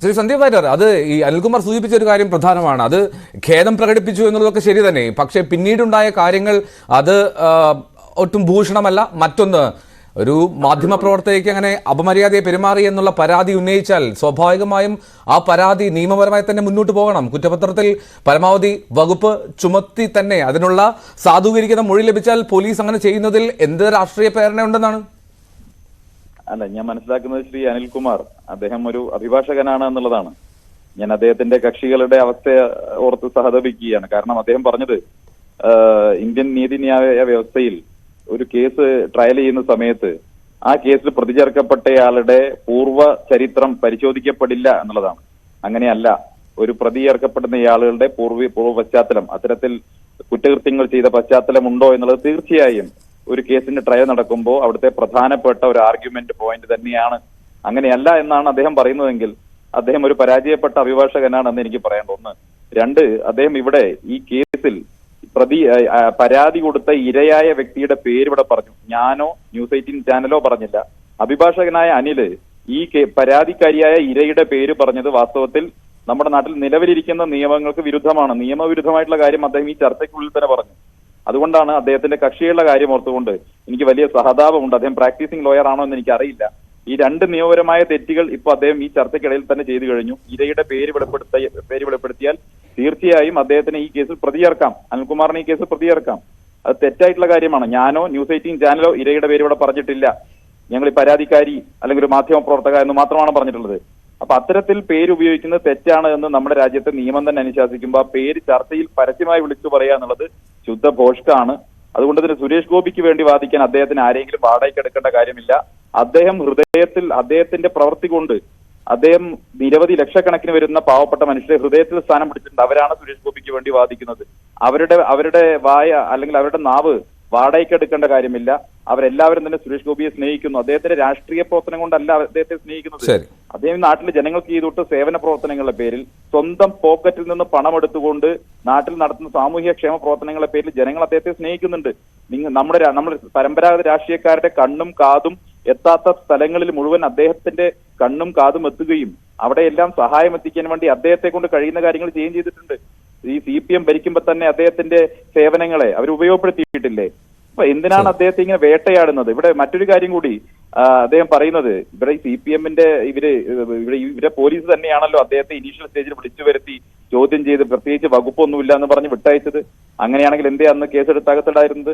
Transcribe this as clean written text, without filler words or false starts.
ശ്രീ സന്ദീപ് വാര്യർ, അത് ഈ അനിൽകുമാർ സൂചിപ്പിച്ച ഒരു കാര്യം പ്രധാനമാണ്. അത് ഖേദം പ്രകടിപ്പിച്ചു എന്നുള്ളതൊക്കെ ശരി തന്നെ. പക്ഷേ പിന്നീടുണ്ടായ കാര്യങ്ങൾ അത് ഒട്ടും ഭൂഷണമല്ല. മറ്റൊന്ന്, ഒരു മാധ്യമപ്രവർത്തകയ്ക്ക് അങ്ങനെ അപമര്യാദയെ പെരുമാറി എന്നുള്ള പരാതി ഉന്നയിച്ചാൽ സ്വാഭാവികമായും ആ പരാതി നിയമപരമായി തന്നെ മുന്നോട്ട് പോകണം. കുറ്റപത്രത്തിൽ പരമാവധി വകുപ്പ് ചുമത്തി തന്നെ അതിനുള്ള സാധൂകരിക്കുന്ന മൊഴി ലഭിച്ചാൽ പോലീസ് അങ്ങനെ ചെയ്യുന്നതിൽ എന്ത് രാഷ്ട്രീയ പ്രേരണ ഉണ്ടെന്നാണ്? അല്ല, ഞാൻ മനസ്സിലാക്കുന്നത് ശ്രീ അനിൽകുമാർ അദ്ദേഹം ഒരു അഭിഭാഷകനാണ് എന്നുള്ളതാണ്. ഞാൻ അദ്ദേഹത്തിന്റെ കക്ഷികളുടെ അവസ്ഥയെ ഓർത്ത് സഹതപിക്കുകയാണ്. കാരണം അദ്ദേഹം പറഞ്ഞത് ഇന്ത്യൻ നീതിന്യായ വ്യവസ്ഥയിൽ ഒരു കേസ് ട്രയൽ ചെയ്യുന്ന സമയത്ത് ആ കേസിൽ പ്രതി ചേർക്കപ്പെട്ടയാളുടെ പൂർവ്വ ചരിത്രം പരിശോധിക്കപ്പെടില്ല എന്നുള്ളതാണ്. അങ്ങനെയല്ല, ഒരു പ്രതി ചേർക്കപ്പെടുന്നയാളുടെ പൂർവ്വ പശ്ചാത്തലം, അത്തരത്തിൽ കുറ്റകൃത്യങ്ങൾ ചെയ്ത പശ്ചാത്തലം ഉണ്ടോ എന്നുള്ളത് തീർച്ചയായും ഒരു കേസിന്റെ ട്രയൽ നടക്കുമ്പോൾ അവിടുത്തെ പ്രധാനപ്പെട്ട ഒരു ആർഗ്യുമെന്റ് പോയിന്റ് തന്നെയാണ്. അങ്ങനെയല്ല എന്നാണ് അദ്ദേഹം പറയുന്നതെങ്കിൽ അദ്ദേഹം ഒരു പരാജയപ്പെട്ട അഭിഭാഷകനാണെന്ന് എനിക്ക് പറയേണ്ട. ഒന്ന്. രണ്ട്, അദ്ദേഹം ഇവിടെ ഈ കേസിൽ പരാതി കൊടുത്ത ഇരയായ വ്യക്തിയുടെ പേര് ഇവിടെ പറഞ്ഞു. ഞാനോ ന്യൂസ് 18 ചാനലോ പറഞ്ഞില്ല. അഭിഭാഷകനായ അനില് ഈ പരാതിക്കാരിയായ ഇരയുടെ പേര് പറഞ്ഞത് വാസ്തവത്തിൽ നമ്മുടെ നാട്ടിൽ നിലവിലിരിക്കുന്ന നിയമങ്ങൾക്ക് വിരുദ്ധമാണ്. നിയമവിരുദ്ധമായിട്ടുള്ള കാര്യം അദ്ദേഹം ഈ ചർച്ചയ്ക്കുള്ളിൽ തന്നെ പറഞ്ഞു. അതുകൊണ്ടാണ് അദ്ദേഹത്തിന്റെ കക്ഷികളുടെ കാര്യം ഓർത്തുകൊണ്ട് എനിക്ക് വലിയ സഹതാപമുണ്ട്. അദ്ദേഹം പ്രാക്ടീസിംഗ് ലോയർ ആണോ എന്ന് എനിക്ക് അറിയില്ല. ഈ രണ്ട് നിയമപരമായ തെറ്റുകൾ ഇപ്പൊ അദ്ദേഹം ഈ ചർച്ചയ്ക്കിടയിൽ തന്നെ ചെയ്തു കഴിഞ്ഞു. ഇരയുടെ പേര് വെളിപ്പെടുത്തിയാൽ തീർച്ചയായും അദ്ദേഹത്തിന് ഈ കേസിൽ പ്രതി ചേർക്കാം. അനിൽകുമാറിന് ഈ കേസിൽ പ്രതി ചേർക്കാം. അത് തെറ്റായിട്ടുള്ള കാര്യമാണ്. ഞാനോ ന്യൂസ് 18 ചാനലോ ഇരയുടെ പേര് ഇവിടെ പറഞ്ഞിട്ടില്ല. ഞങ്ങൾ ഈ പരാതിക്കാരി അല്ലെങ്കിൽ ഒരു മാധ്യമ പ്രവർത്തക എന്ന് മാത്രമാണ് പറഞ്ഞിട്ടുള്ളത്. അപ്പൊ അത്തരത്തിൽ പേര് ഉപയോഗിക്കുന്നത് തെറ്റാണ് എന്ന് നമ്മുടെ രാജ്യത്തെ നിയമം തന്നെ അനുശാസിക്കുമ്പോൾ ആ പേര് ചർച്ചയിൽ പരസ്യമായി വിളിച്ചു പറയുക എന്നുള്ളത് ശുദ്ധ ഭോഷ്കാണ്. അതുകൊണ്ട് തന്നെ സുരേഷ് ഗോപിക്ക് വേണ്ടി വാദിക്കാൻ അദ്ദേഹത്തിന് ആരെങ്കിലും വാടകയ്ക്ക് എടുക്കേണ്ട കാര്യമില്ല. അദ്ദേഹം ഹൃദയത്തിൽ അദ്ദേഹത്തിന്റെ പ്രവൃത്തി കൊണ്ട് അദ്ദേഹം നിരവധി ലക്ഷക്കണക്കിന് വരുന്ന പാവപ്പെട്ട മനുഷ്യരെ ഹൃദയത്തിൽ സ്ഥാനം പിടിച്ചിട്ടുണ്ട്. അവരാണ് സുരേഷ് ഗോപിക്ക് വേണ്ടി വാദിക്കുന്നത്. അവരുടെ വായ അല്ലെങ്കിൽ അവരുടെ നാവ് വാടകയ്ക്ക് എടുക്കേണ്ട കാര്യമില്ല. അവരെല്ലാവരും തന്നെ സുരേഷ് ഗോപിയെ സ്നേഹിക്കുന്നു. അദ്ദേഹത്തിന്റെ രാഷ്ട്രീയ പ്രവർത്തനം കൊണ്ടല്ല അദ്ദേഹത്തെ സ്നേഹിക്കുന്നത്. അദ്ദേഹം നാട്ടിലെ ജനങ്ങൾക്ക് ചെയ്തിട്ട് സേവന പ്രവർത്തനങ്ങളുടെ പേരിൽ സ്വന്തം പോക്കറ്റിൽ നിന്ന് പണം എടുത്തുകൊണ്ട് നാട്ടിൽ നടത്തുന്ന സാമൂഹ്യ ക്ഷേമ പ്രവർത്തനങ്ങളുടെ പേരിൽ ജനങ്ങൾ അദ്ദേഹത്തെ സ്നേഹിക്കുന്നുണ്ട്. നമ്മുടെ പരമ്പരാഗത രാഷ്ട്രീയക്കാരുടെ കണ്ണും കാതും എത്താത്ത സ്ഥലങ്ങളിൽ മുഴുവൻ അദ്ദേഹത്തിന്റെ കണ്ണും കാതും എത്തുകയും അവിടെയെല്ലാം സഹായം എത്തിക്കാൻ വേണ്ടി അദ്ദേഹത്തെ കൊണ്ട് കഴിയുന്ന കാര്യങ്ങൾ ചെയ്യുകയും ചെയ്തിട്ടുണ്ട്. ഈ CPM ഭരിക്കുമ്പോൾ തന്നെ അദ്ദേഹത്തിന്റെ സേവനങ്ങളെ അവർ ഉപയോഗപ്പെടുത്തിയിട്ടില്ലേ? അപ്പൊ എന്തിനാണ് അദ്ദേഹത്തെ ഇങ്ങനെ വേട്ടയാടുന്നത്? ഇവിടെ മറ്റൊരു കാര്യം കൂടി അദ്ദേഹം പറയുന്നത്, ഇവിടെ CPMന്റെ ഇവരെ പോലീസ് തന്നെയാണല്ലോ അദ്ദേഹത്തെ ഇനീഷ്യൽ സ്റ്റേജിൽ വിളിച്ചു വരുത്തി ചോദ്യം ചെയ്ത് പ്രത്യേകിച്ച് വകുപ്പൊന്നുമില്ല എന്ന് പറഞ്ഞ് വിട്ടയച്ചത്. അങ്ങനെയാണെങ്കിൽ എന്തേ അന്ന് കേസെടുത്ത് അകത്തിടായിരുന്നത്?